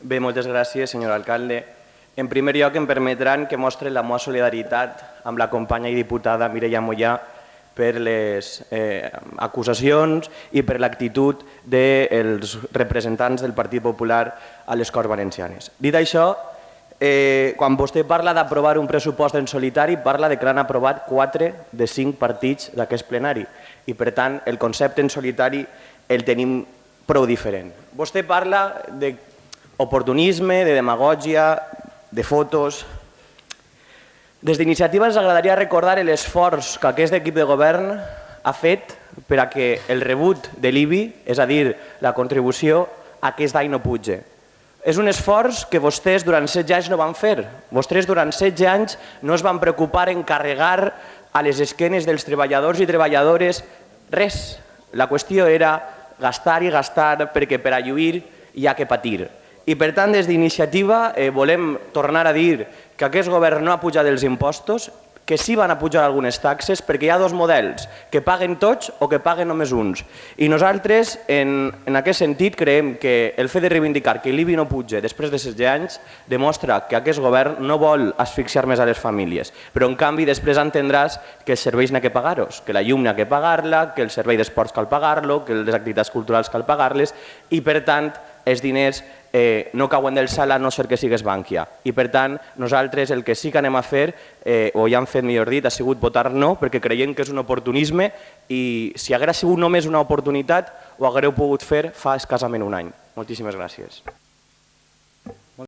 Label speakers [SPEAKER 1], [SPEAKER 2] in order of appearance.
[SPEAKER 1] Bé, moltes gràcies, senyor alcalde. En primer lloc, em permetran que mostre la meva solidaritat amb la companya i diputada Mireia Mollà per les acusacions i per l'actitud dels representants del Partit Popular a les Corts Valencianes. Dit això, quan vostè parla d'aprovar un pressupost en solitari, parla de que l'han aprovat 4 de 5 partits d'aquest plenari i, per tant, el concepte en solitari el tenim prou diferent. Vostè parla d'oportunisme, de demagògia, de fotos. Des d'Iniciativa ens agradaria recordar l'esforç que aquest equip de govern ha fet per a que el rebut de l'IBI, és a dir, la contribució, aquest any no pugi. És un esforç que vostès durant 16 anys no van fer. Vostès durant 16 anys no es van preocupar en carregar a les esquenes dels treballadors i treballadores res. La qüestió era gastar i gastar perquè per a lluir hi ha que patir. I per tant, des d'Iniciativa volem tornar a dir que aquest govern no ha pujat els impostos, que sí van a pujar algunes taxes, perquè hi ha dos models, que paguen tots o que paguen només uns. I nosaltres, en aquest sentit, creiem que el fet de reivindicar que l'IBI no puja després de 16 anys demostra que aquest govern no vol asfixiar més a les famílies, però en canvi després entendràs que els serveis n'ha que pagar-los, que la llum n'ha que pagar-la, que el servei d'esports cal pagar-lo, que les activitats culturals cal pagar-les i, per tant, els diners no cauen del cel a no ser que sigues Bankia. I per tant, nosaltres el que sí que anem a fer, o ja hem fet millor dit, ha sigut votar no, perquè creiem que és un oportunisme i si hagués sigut només una oportunitat ho haguéreu pogut fer fa escassament un any. Moltíssimes gràcies.